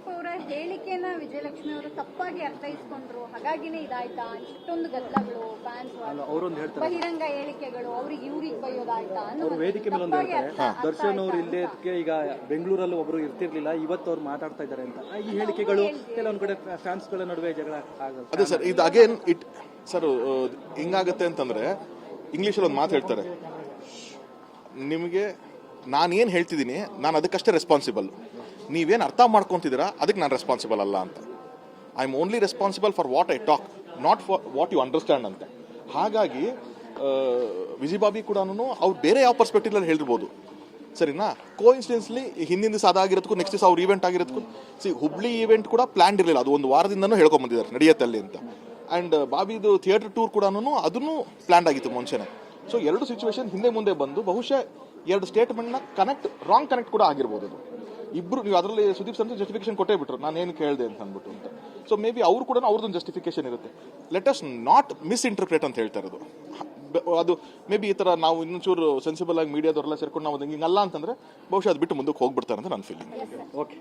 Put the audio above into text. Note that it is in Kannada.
ಸಂದೀಪ್ ಅವರ ಹೇಳಿಕೆನ ವಿಜಯಲಕ್ಷ್ಮಿ ಅವರು ತಪ್ಪಾಗಿ ಅರ್ಥೈಸ್ಕೊಂಡ್ರು, ಹಾಗಾಗಿನೇ ಇದಾಯ್ತಾ? ಇಷ್ಟೊಂದು ಗದ್ದಲಗಳು, ಫ್ಯಾನ್ಸ್ ಬಹಿರಂಗ ಹೇಳಿಕೆಗಳು, ಅವ್ರಿಗೆ ಇವ್ರಿಗೆ ಬೈಯೋದಾಯ್ತಾ ಅವರು ವೇದಿಕೆ ಮೇಲೆ ಒಂದು ಹೇಳ್ತಾರೆ, ದರ್ಶನ್ ಅವರು ಇಲ್ಲದಕ್ಕೆ ಈಗ ಬೆಂಗಳೂರಲ್ಲಿ ಒಬ್ರು ಇರ್ತಿರ್ಲಿಲ್ಲ, ಇವತ್ತು ಅವ್ರು ಮಾತಾಡ್ತಾ ಇದ್ದಾರೆ ಅಂತ. ಈ ಹೇಳಿಕೆಗಳು ಕೆಲವೊಂದ್ ಕಡೆ ಫ್ಯಾನ್ಸ್ ಗಳ ನಡುವೆ ಜಗಳ ಆಗುತ್ತೆ. ಅದೇ ಸರ್, ಇದು ಅಗೇನ್ ಸರ್ ಹಿಂಗಾಗತ್ತೆ ಅಂತಂದ್ರೆ ಇಂಗ್ಲಿಷಲ್ಲಿ ಒಂದು ಮಾತು ಹೇಳ್ತಾರೆ, ನಿಮಗೆ ನಾನೇನು ಹೇಳ್ತಿದ್ದೀನಿ ನಾನು ಅದಕ್ಕಷ್ಟೇ ರೆಸ್ಪಾನ್ಸಿಬಲ್, ನೀವೇನು ಅರ್ಥ ಮಾಡ್ಕೊತಿದ್ದೀರಾ ಅದಕ್ಕೆ ನಾನು ರೆಸ್ಪಾನ್ಸಿಬಲ್ ಅಲ್ಲ ಅಂತ. I am only responsible for what I talk, not for what you understand ಅಂತ. ಹಾಗಾಗಿ ವಿಜಯಬಾಬಿ ಕೂಡ ಅವ್ರು ಬೇರೆ ಯಾವ ಪರ್ಸ್ಪೆಕ್ಟಿವ್ನಲ್ಲಿ ಹೇಳಿರ್ಬೋದು, ಸರಿನಾ? ಕೋಇನ್ಸಿಡೆನ್ಸ್ಲಿ ಹಿಂದಿನ ದಿವಸ ಅದಾಗಿರೋದಕ್ಕೂ ನೆಕ್ಸ್ಟ್ ದಿವಸ ಅವ್ರ ಈವೆಂಟ್ ಆಗಿರೋದಕ್ಕೂ ಹುಬ್ಳಿ ಈವೆಂಟ್ ಕೂಡ ಪ್ಲಾನ್ ಇರಲಿಲ್ಲ, ಅದು ಒಂದು ವಾರದಿಂದನೂ ಹೇಳ್ಕೊಂಬಂದಿದ್ದಾರೆ ನಡೆಯುತ್ತೆ ಅಲ್ಲಿ ಅಂತ. ಆ್ಯಂಡ್ ಬಾಬಿದು ಥಿಯೇಟರ್ ಟೂರ್ ಕೂಡ ಅದನ್ನು ಪ್ಲಾನ್ ಆಗಿತ್ತು ಮುಂಚೆನೆ. ಸೊ ಎರಡು ಸಿಚುವೇಶನ್ ಹಿಂದೆ ಮುಂದೆ ಬಂದು ಬಹುಶಃ ಎರಡು ಸ್ಟೇಟ್ಮೆಂಟ್ನ ರಾಂಗ್ ಕನೆಕ್ಟ್ ಕೂಡ ಆಗಿರ್ಬೋದು. ಅದು ಇಬ್ರು ನೀವು ಅದರಲ್ಲಿ ಸುದೀಪ್ ಸರ್ ಜಸ್ಟಿಫಿಕೇಶನ್ ಕೊಟ್ಟೇ ಬಿಟ್ರು, ನಾನು ಏನು ಕೇಳಿದೆ ಅಂತ ಅಂದ್ಬಿಟ್ಟು ಅಂತ. ಸೊ ಮೇ ಬಿ ಅವ್ರು ಕೂಡ ಅವ್ರದ್ದೊಂದು ಜಸ್ಟಿಫಿಕೇಶನ್ ಇರುತ್ತೆ. ಲೆಟ್ ಅಸ್ ನಾಟ್ ಮಿಸ್ಇಂಟರ್ಪ್ರೇಟ್ ಅಂತ ಹೇಳ್ತಾ ಇರೋದು. ಅದು ಮೇ ಬಿ ಈ ಥರ ನಾವು ಇನ್ನೊಂಚೂರು ಸೆನ್ಸಿಬಲ್ ಆಗಿ ಮೀಡಿಯಾದವರೆಲ್ಲ ಸೇರ್ಕೊಂಡು ನಾವು ಹಿಂಗಲ್ಲ ಅಂತಂದ್ರೆ ಬಹುಶಃ ಅದು ಬಿಟ್ಟು ಮುಂದಕ್ಕೆ ಹೋಗ್ಬಿಡ್ತಾರೆ ಅಂತ ನನ್ನ ಫೀಲಿಂಗ್. ಓಕೆ.